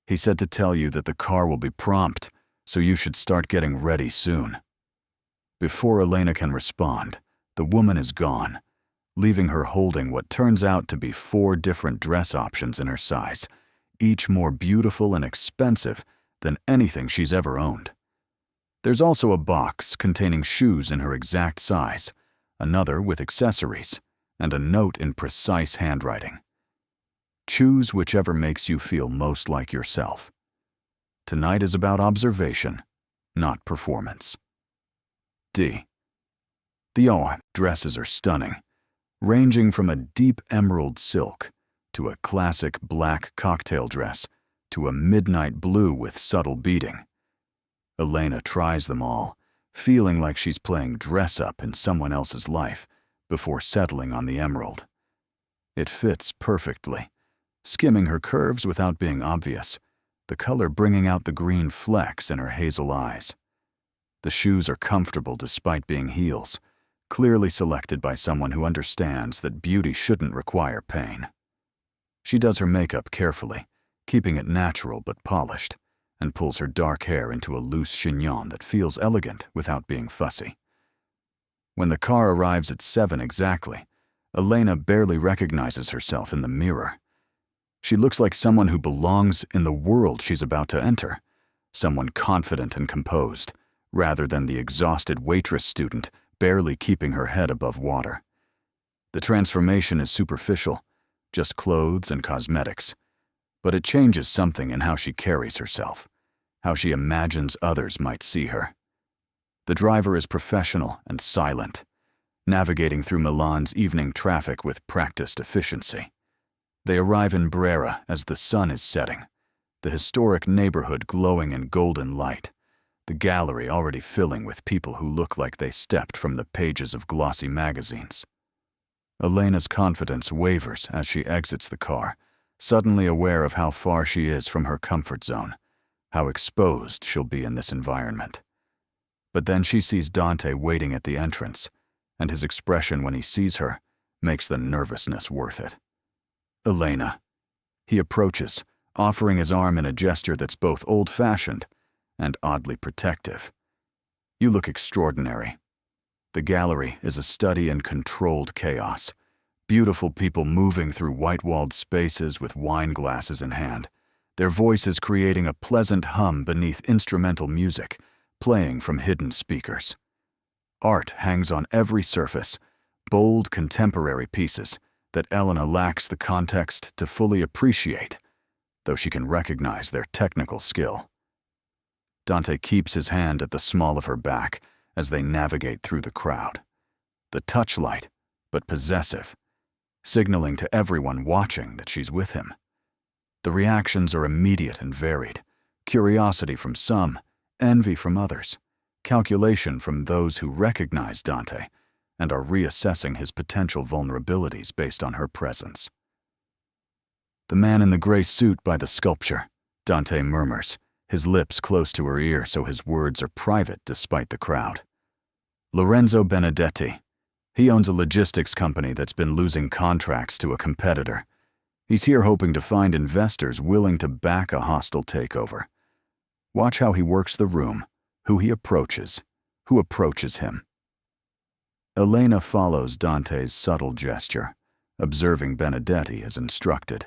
"He said to tell you that the car will be prompt, so you should start getting ready soon." Before Elena can respond, the woman is gone, leaving her holding what turns out to be 4 different dress options in her size, each more beautiful and expensive than anything she's ever owned. There's also a box containing shoes in her exact size, another with accessories, and a note in precise handwriting. Choose whichever makes you feel most like yourself. Tonight is about observation, not performance. D. The dresses are stunning, ranging from a deep emerald silk to a classic black cocktail dress to a midnight blue with subtle beading. Elena tries them all, feeling like she's playing dress-up in someone else's life before settling on the emerald. It fits perfectly, skimming her curves without being obvious, the color bringing out the green flecks in her hazel eyes. The shoes are comfortable despite being heels, clearly selected by someone who understands that beauty shouldn't require pain. She does her makeup carefully, keeping it natural but polished, and pulls her dark hair into a loose chignon that feels elegant without being fussy. When the car arrives at 7 exactly, Elena barely recognizes herself in the mirror. She looks like someone who belongs in the world she's about to enter, someone confident and composed, rather than the exhausted waitress student barely keeping her head above water. The transformation is superficial, just clothes and cosmetics, but it changes something in how she carries herself, how she imagines others might see her. The driver is professional and silent, navigating through Milan's evening traffic with practiced efficiency. They arrive in Brera as the sun is setting, the historic neighborhood glowing in golden light, the gallery already filling with people who look like they stepped from the pages of glossy magazines. Elena's confidence wavers as she exits the car, suddenly aware of how far she is from her comfort zone, how exposed she'll be in this environment. But then she sees Dante waiting at the entrance, and his expression when he sees her makes the nervousness worth it. Elena. He approaches, offering his arm in a gesture that's both old-fashioned and oddly protective. You look extraordinary. The gallery is a study in controlled chaos. Beautiful people moving through white-walled spaces with wine glasses in hand, their voices creating a pleasant hum beneath instrumental music, playing from hidden speakers. Art hangs on every surface, bold contemporary pieces that Elena lacks the context to fully appreciate, though she can recognize their technical skill. Dante keeps his hand at the small of her back as they navigate through the crowd. The touch light, but possessive, signaling to everyone watching that she's with him. The reactions are immediate and varied, curiosity from some, envy from others, calculation from those who recognize Dante and are reassessing his potential vulnerabilities based on her presence. The man in the gray suit by the sculpture, Dante murmurs, his lips close to her ear so his words are private despite the crowd. Lorenzo Benedetti. He owns a logistics company that's been losing contracts to a competitor. He's here hoping to find investors willing to back a hostile takeover. Watch how he works the room, who he approaches, who approaches him. Elena follows Dante's subtle gesture, observing Benedetti as instructed.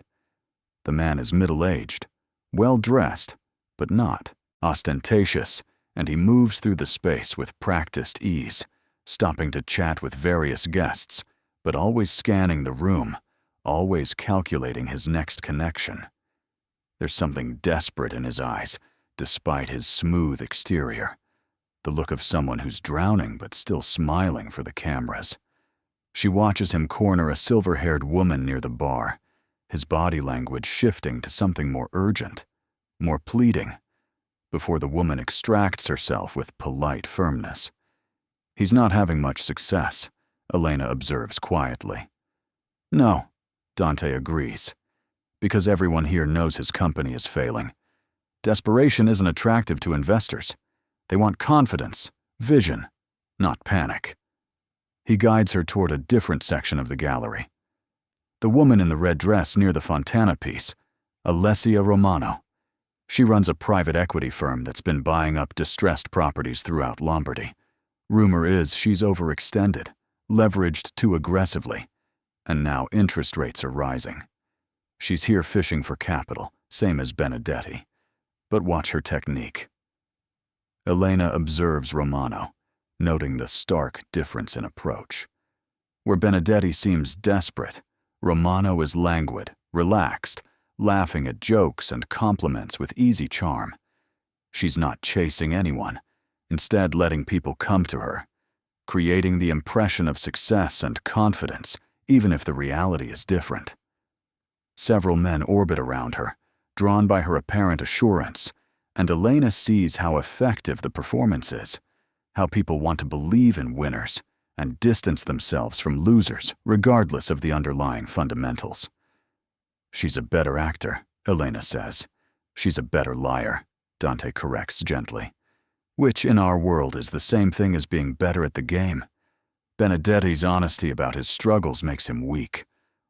The man is middle-aged, well-dressed, but not ostentatious, and he moves through the space with practiced ease, stopping to chat with various guests, but always scanning the room, always calculating his next connection. There's something desperate in his eyes, despite his smooth exterior, the look of someone who's drowning but still smiling for the cameras. She watches him corner a silver-haired woman near the bar, his body language shifting to something more urgent, more pleading, before the woman extracts herself with polite firmness. He's not having much success, Elena observes quietly. No, Dante agrees, because everyone here knows his company is failing. Desperation isn't attractive to investors. They want confidence, vision, not panic. He guides her toward a different section of the gallery. The woman in the red dress near the Fontana piece, Alessia Romano. She runs a private equity firm that's been buying up distressed properties throughout Lombardy. Rumor is she's overextended, leveraged too aggressively, and now interest rates are rising. She's here fishing for capital, same as Benedetti. But watch her technique. Elena observes Romano, noting the stark difference in approach. Where Benedetti seems desperate, Romano is languid, relaxed, laughing at jokes and compliments with easy charm. She's not chasing anyone, instead letting people come to her, creating the impression of success and confidence, even if the reality is different. Several men orbit around her, drawn by her apparent assurance, and Elena sees how effective the performance is, how people want to believe in winners and distance themselves from losers, regardless of the underlying fundamentals. She's a better actor, Elena says. She's a better liar, Dante corrects gently, which in our world is the same thing as being better at the game. Benedetti's honesty about his struggles makes him weak.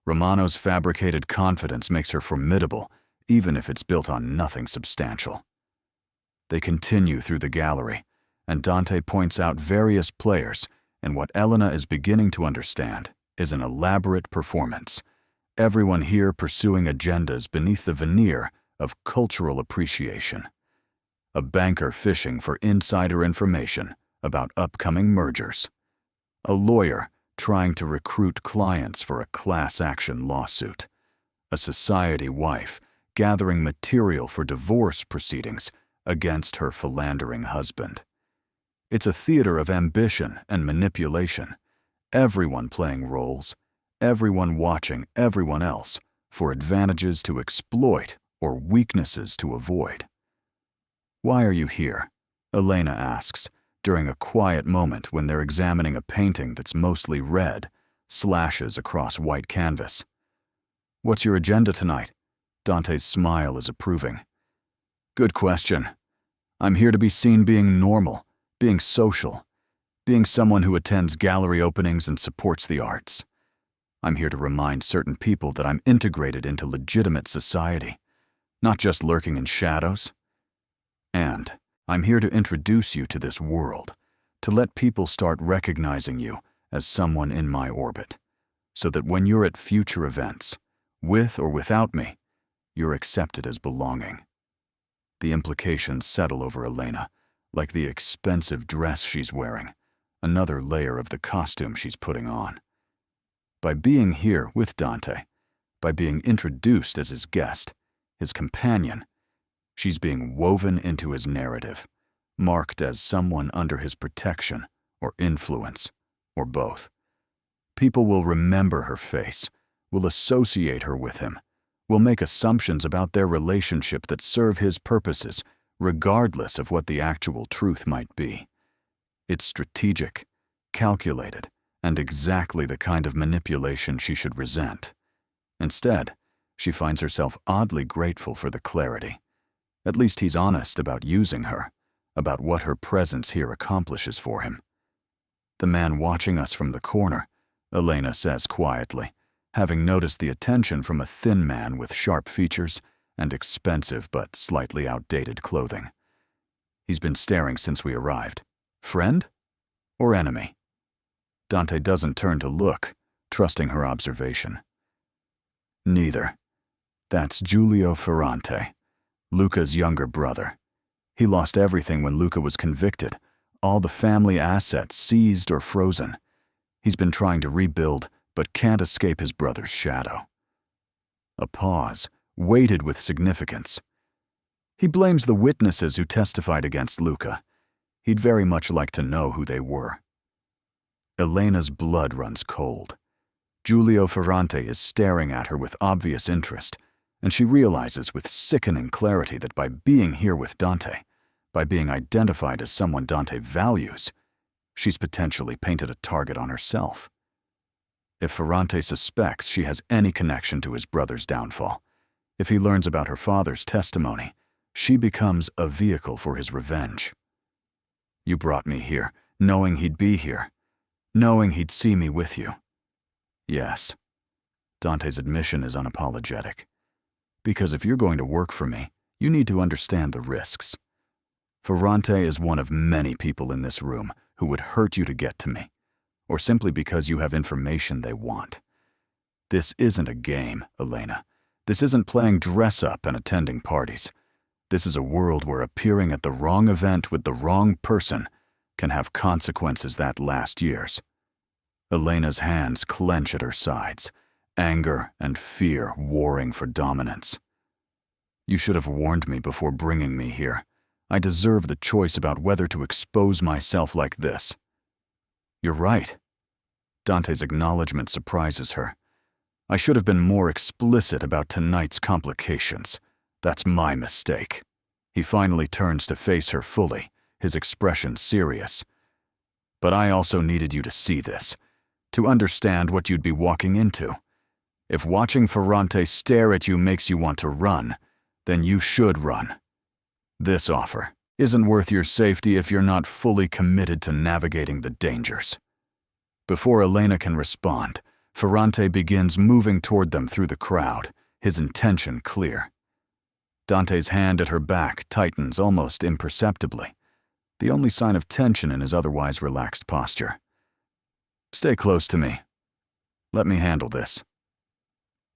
Romano's fabricated confidence makes her formidable, even if it's built on nothing substantial. They continue through the gallery, and Dante points out various players in what Elena is beginning to understand is an elaborate performance. Everyone here pursuing agendas beneath the veneer of cultural appreciation. A banker fishing for insider information about upcoming mergers. a lawyer trying to recruit clients for a class action lawsuit, a society wife gathering material for divorce proceedings against her philandering husband. It's a theater of ambition and manipulation, everyone playing roles, everyone watching everyone else for advantages to exploit or weaknesses to avoid. "Why are you here?" Elena asks during a quiet moment when they're examining a painting that's mostly red, slashes across white canvas. "What's your agenda tonight?" Dante's smile is approving. "Good question. I'm here to be seen being normal, being social, being someone who attends gallery openings and supports the arts. I'm here to remind certain people that I'm integrated into legitimate society, not just lurking in shadows. And I'm here to introduce you to this world, to let people start recognizing you as someone in my orbit, so that when you're at future events, with or without me, you're accepted as belonging." The implications settle over Elena, like the expensive dress she's wearing, another layer of the costume she's putting on. By being here with Dante, by being introduced as his guest, his companion, she's being woven into his narrative, marked as someone under his protection or influence, or both. People will remember her face, will associate her with him, will make assumptions about their relationship that serve his purposes, regardless of what the actual truth might be. It's strategic, calculated, and exactly the kind of manipulation she should resent. Instead, she finds herself oddly grateful for the clarity. At least he's honest about using her, about what her presence here accomplishes for him. "The man watching us from the corner," Elena says quietly, having noticed the attention from a thin man with sharp features and expensive but slightly outdated clothing. "He's been staring since we arrived. Friend or enemy?" Dante doesn't turn to look, trusting her observation. "Neither. That's Giulio Ferrante, Luca's younger brother. He lost everything when Luca was convicted, all the family assets seized or frozen. He's been trying to rebuild, but can't escape his brother's shadow." A pause, weighted with significance. "He blames the witnesses who testified against Luca. He'd very much like to know who they were." Elena's blood runs cold. Giulio Ferrante is staring at her with obvious interest, and she realizes with sickening clarity that by being here with Dante, by being identified as someone Dante values, she's potentially painted a target on herself. If Ferrante suspects she has any connection to his brother's downfall, if he learns about her father's testimony, she becomes a vehicle for his revenge. "You brought me here, knowing he'd be here, knowing he'd see me with you." "Yes." Dante's admission is unapologetic. "Because if you're going to work for me, you need to understand the risks. Ferrante is one of many people in this room who would hurt you to get to me, or simply because you have information they want. This isn't a game, Elena. This isn't playing dress-up and attending parties. This is a world where appearing at the wrong event with the wrong person can have consequences that last years." Elena's hands clench at her sides, anger and fear warring for dominance. "You should have warned me before bringing me here. I deserve the choice about whether to expose myself like this." "You're right." Dante's acknowledgement surprises her. "I should have been more explicit about tonight's complications. That's my mistake." He finally turns to face her fully, his expression serious. "But I also needed you to see this, to understand what you'd be walking into. If watching Ferrante stare at you makes you want to run, then you should run. This offer isn't worth your safety if you're not fully committed to navigating the dangers." Before Elena can respond, Ferrante begins moving toward them through the crowd, his intention clear. Dante's hand at her back tightens almost imperceptibly, the only sign of tension in his otherwise relaxed posture. "Stay close to me. Let me handle this."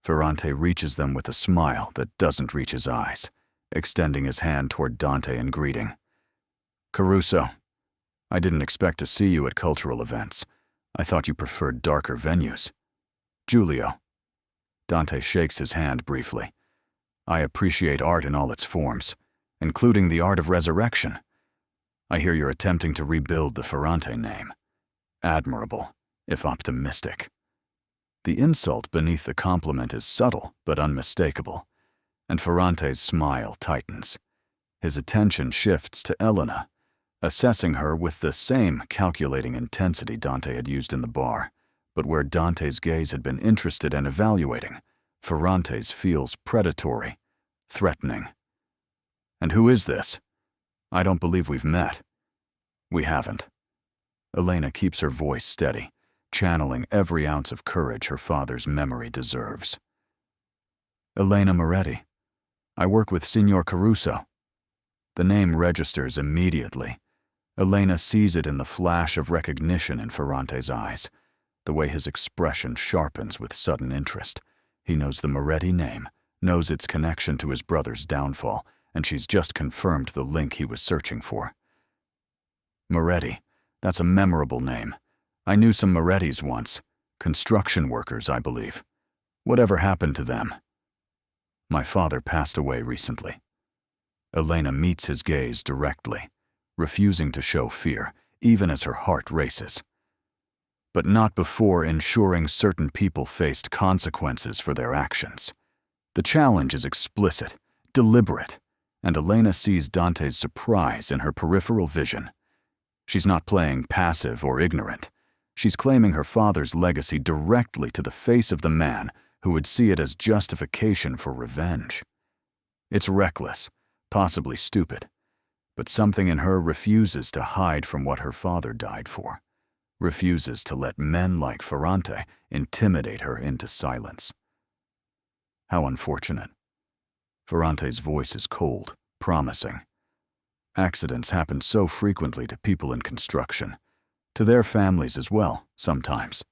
Ferrante reaches them with a smile that doesn't reach his eyes, extending his hand toward Dante in greeting. "Caruso, I didn't expect to see you at cultural events, I thought you preferred darker venues. Giulio. Dante shakes his hand briefly. I appreciate art in all its forms, including the art of resurrection. I hear you're attempting to rebuild the Ferrante name. Admirable, if optimistic. The insult beneath the compliment is subtle but unmistakable, and Ferrante's smile tightens. His attention shifts to Elena, assessing her with the same calculating intensity Dante had used in the bar, but where Dante's gaze had been interested and evaluating, Ferrante's feels predatory, threatening. And who is this? I don't believe we've met. We haven't. Elena keeps her voice steady, channeling every ounce of courage her father's memory deserves. Elena Moretti. I work with Signor Caruso. The name registers immediately. Elena sees it in the flash of recognition in Ferrante's eyes, the way his expression sharpens with sudden interest. He knows the Moretti name, knows its connection to his brother's downfall, and she's just confirmed the link he was searching for. Moretti, that's a memorable name. I knew some Morettis once. Construction workers, I believe. Whatever happened to them? My father passed away recently. Elena meets his gaze directly, refusing to show fear, even as her heart races. But not before ensuring certain people faced consequences for their actions. The challenge is explicit, deliberate, and Elena sees Dante's surprise in her peripheral vision. She's not playing passive or ignorant. She's claiming her father's legacy directly to the face of the man who would see it as justification for revenge. It's reckless, possibly stupid, but something in her refuses to hide from what her father died for, refuses to let men like Ferrante intimidate her into silence. How unfortunate. Ferrante's voice is cold, promising. Accidents happen so frequently to people in construction, to their families as well, sometimes.